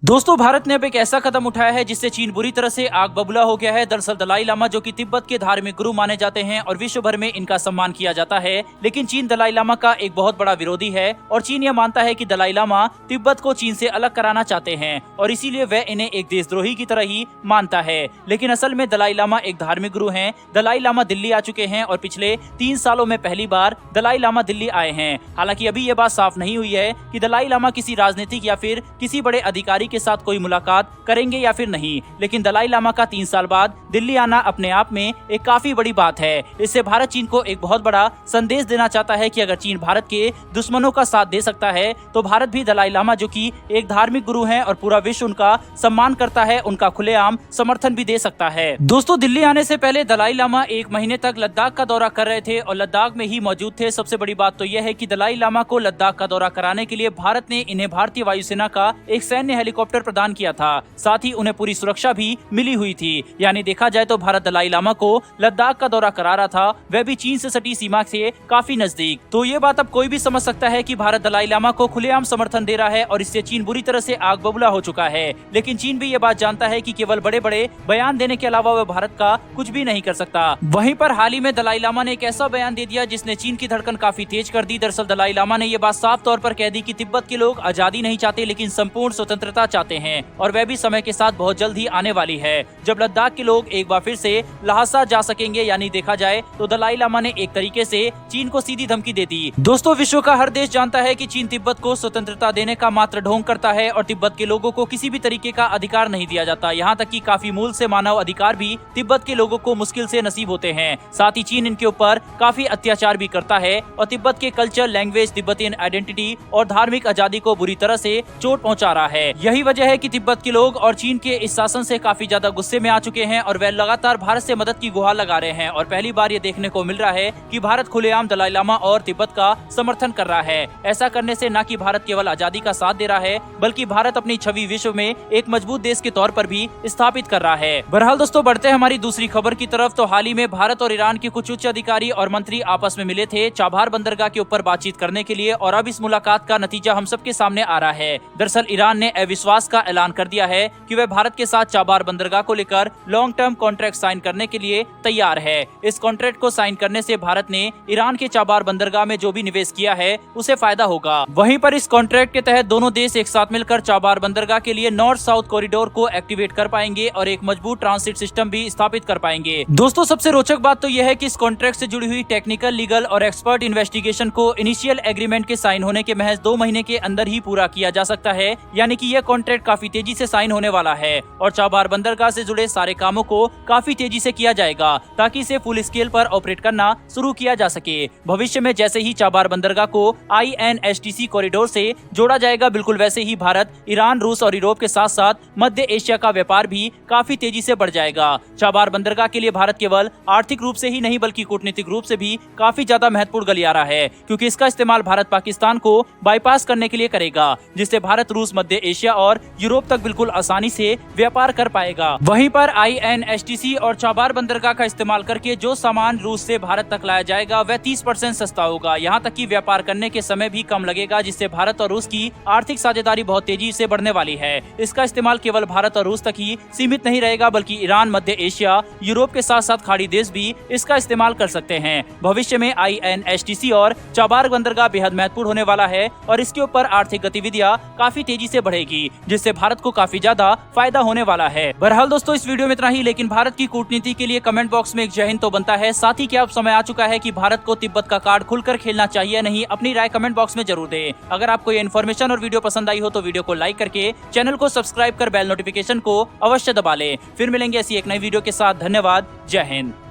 दोस्तों, भारत ने अब एक ऐसा कदम उठाया है जिससे चीन बुरी तरह से आग बबूला हो गया है। दरअसल दलाई लामा, जो कि तिब्बत के धार्मिक गुरु माने जाते हैं और विश्व भर में इनका सम्मान किया जाता है, लेकिन चीन दलाई लामा का एक बहुत बड़ा विरोधी है और चीन यह मानता है कि दलाई लामा तिब्बत को चीन से अलग कराना चाहते हैं और इसीलिए वह इन्हें एक देशद्रोही की तरह ही मानता है। लेकिन असल में दलाई लामा एक धार्मिक गुरु है। दलाई लामा दिल्ली आ चुके हैं और पिछले 3 सालों में पहली बार दलाई लामा दिल्ली आए हैं। हालांकि अभी ये बात साफ नहीं हुई है कि दलाई लामा किसी राजनीतिक या फिर किसी बड़े अधिकारी के साथ कोई मुलाकात करेंगे या फिर नहीं, लेकिन दलाई लामा का 3 साल बाद दिल्ली आना अपने आप में एक काफी बड़ी बात है। इससे भारत चीन को एक बहुत बड़ा संदेश देना चाहता है कि अगर चीन भारत के दुश्मनों का साथ दे सकता है तो भारत भी दलाई लामा, जो कि एक धार्मिक गुरु हैं और पूरा विश्व उनका सम्मान करता है, उनका खुलेआम समर्थन भी दे सकता है। दोस्तों, दिल्ली आने से पहले दलाई लामा 1 महीने तक लद्दाख का दौरा कर रहे थे और लद्दाख में ही मौजूद थे। सबसे बड़ी बात तो यह है कि दलाई लामा को लद्दाख का दौरा कराने के लिए भारत ने इन्हें भारतीय वायुसेना का एक सैन्य हेलीकॉप्टर प्रदान किया था। साथ ही उन्हें पूरी सुरक्षा भी मिली हुई थी। यानी देखा जाए तो भारत दलाई लामा को लद्दाख का दौरा करा रहा था, वह भी चीन से सटी सीमा से काफी नजदीक। तो ये बात अब कोई भी समझ सकता है कि भारत दलाई लामा को खुलेआम समर्थन दे रहा है और इससे चीन बुरी तरह से आग बबूला हो चुका है। लेकिन चीन भी ये बात जानता है कि केवल बड़े बड़े बयान देने के अलावा वह भारत का कुछ भी नहीं कर सकता। वहीं पर हाल ही में दलाई लामा ने एक ऐसा बयान दे दिया जिसने चीन की धड़कन काफी तेज कर दी। दरअसल दलाई लामा ने ये बात साफ तौर पर कह दी कि तिब्बत के लोग आजादी नहीं चाहते, लेकिन संपूर्ण स्वतंत्रता चाहते हैं और वह भी समय के साथ बहुत जल्द ही आने वाली है, जब लद्दाख के लोग एक बार फिर से लहासा जा सकेंगे। यानी देखा जाए तो दलाई लामा ने एक तरीके से चीन को सीधी धमकी दे दी। दोस्तों, विश्व का हर देश जानता है कि चीन तिब्बत को स्वतंत्रता देने का मात्र ढोंग करता है और तिब्बत के लोगों को किसी भी तरीके का अधिकार नहीं दिया जाता। यहाँ तक कि काफी मूल से मानव अधिकार भी तिब्बत के लोगों को मुश्किल से नसीब होते हैं। साथ ही चीन इनके ऊपर काफी अत्याचार भी करता है और तिब्बत के कल्चर, लैंग्वेज, तिब्बतियन आइडेंटिटी और धार्मिक आजादी को बुरी तरह से चोट पहुँचा रहा है। यही वजह है कि तिब्बत के लोग और चीन के इस शासन से काफी ज्यादा गुस्से में आ चुके हैं और वह लगातार भारत से मदद की गुहार लगा रहे हैं। और पहली बार ये देखने को मिल रहा है कि भारत खुलेआम दलाई लामा और तिब्बत का समर्थन कर रहा है। ऐसा करने से न कि भारत केवल आजादी का साथ दे रहा है, बल्कि भारत अपनी छवि विश्व में एक मजबूत देश के तौर पर भी स्थापित कर रहा है। बहरहाल दोस्तों, बढ़ते हैं हमारी दूसरी खबर की तरफ। तो हाल ही में भारत और ईरान के कुछ उच्च अधिकारी और मंत्री आपस में मिले थे चाबहार बंदरगाह के ऊपर बातचीत करने के लिए और अब इस मुलाकात का नतीजा हम सबके सामने आ रहा है। दरअसल ईरान ने अविश्वास का ऐलान कर दिया है कि वह भारत के साथ चाबहार बंदरगाह को लेकर लॉन्ग टर्म कॉन्ट्रैक्ट साइन करने के लिए तैयार है। इस कॉन्ट्रैक्ट को साइन करने से भारत ने ईरान के चाबहार बंदरगाह में जो भी निवेश किया है उसे फायदा होगा। वहीं पर इस कॉन्ट्रैक्ट के तहत दोनों देश एक साथ मिलकर चाबहार बंदरगाह के लिए नॉर्थ साउथ कॉरिडोर को एक्टिवेट कर पाएंगे और एक मजबूत ट्रांसिट सिस्टम भी स्थापित कर पाएंगे। दोस्तों, सबसे रोचक बात तो यह है कि इस कॉन्ट्रैक्ट से जुड़ी हुई टेक्निकल, लीगल और एक्सपर्ट इन्वेस्टिगेशन को इनिशियल एग्रीमेंट के साइन होने के महज 2 महीने के अंदर ही पूरा किया जा सकता है। यानी कि यह कॉन्ट्रैक्ट काफी तेजी से साइन होने वाला है और चाबहार बंदरगाह से जुड़े सारे कामों को काफी तेजी से किया जाएगा ताकि इसे फुल स्केल पर ऑपरेट करना शुरू किया जा सके। भविष्य में जैसे ही चाबहार बंदरगाह को INSTC कॉरिडोर से जोड़ा जाएगा, बिल्कुल वैसे ही भारत, ईरान, रूस और यूरोप के साथ साथ मध्य एशिया का व्यापार भी काफी तेजी से बढ़ जाएगा। चाबहार बंदरगाह के लिए भारत केवल आर्थिक रूप से ही नहीं बल्कि कूटनीतिक रूप से भी काफी ज्यादा महत्वपूर्ण गलियारा है, क्योंकि इसका इस्तेमाल भारत पाकिस्तान को बाईपास करने के लिए करेगा, जिससे भारत, रूस, मध्य एशिया और यूरोप तक बिल्कुल आसानी से व्यापार कर पाएगा। वहीं पर INSTC और चाबहार बंदरगाह का इस्तेमाल करके जो सामान रूस से भारत तक लाया जाएगा वह 30% सस्ता होगा। यहाँ तक कि व्यापार करने के समय भी कम लगेगा, जिससे भारत और रूस की आर्थिक साझेदारी बहुत तेजी से बढ़ने वाली है। इसका इस्तेमाल केवल भारत और रूस तक ही सीमित नहीं रहेगा, बल्कि ईरान, मध्य एशिया, यूरोप के साथ साथ खाड़ी देश भी इसका इस्तेमाल कर सकते हैं। भविष्य में INSTC और चाबहार बंदरगाह बेहद महत्वपूर्ण होने वाला है और इसके ऊपर आर्थिक गतिविधियां काफी तेजी से बढ़ेगी, जिससे भारत को काफी ज्यादा फायदा होने वाला है। बहरहाल दोस्तों, इस वीडियो में इतना ही, लेकिन भारत की कूटनीति के लिए कमेंट बॉक्स में एक जय हिंद तो बनता है। साथ ही क्या अब समय आ चुका है कि भारत को तिब्बत का कार्ड खुलकर खेलना चाहिए या नहीं? अपनी राय कमेंट बॉक्स में जरूर दें। अगर आपको ये इन्फॉर्मेशन और वीडियो पसंद आई हो तो वीडियो को लाइक करके चैनल को सब्सक्राइब कर बेल नोटिफिकेशन को अवश्य दबा लें। फिर मिलेंगे ऐसी एक नई वीडियो के साथ। धन्यवाद। जय हिंद।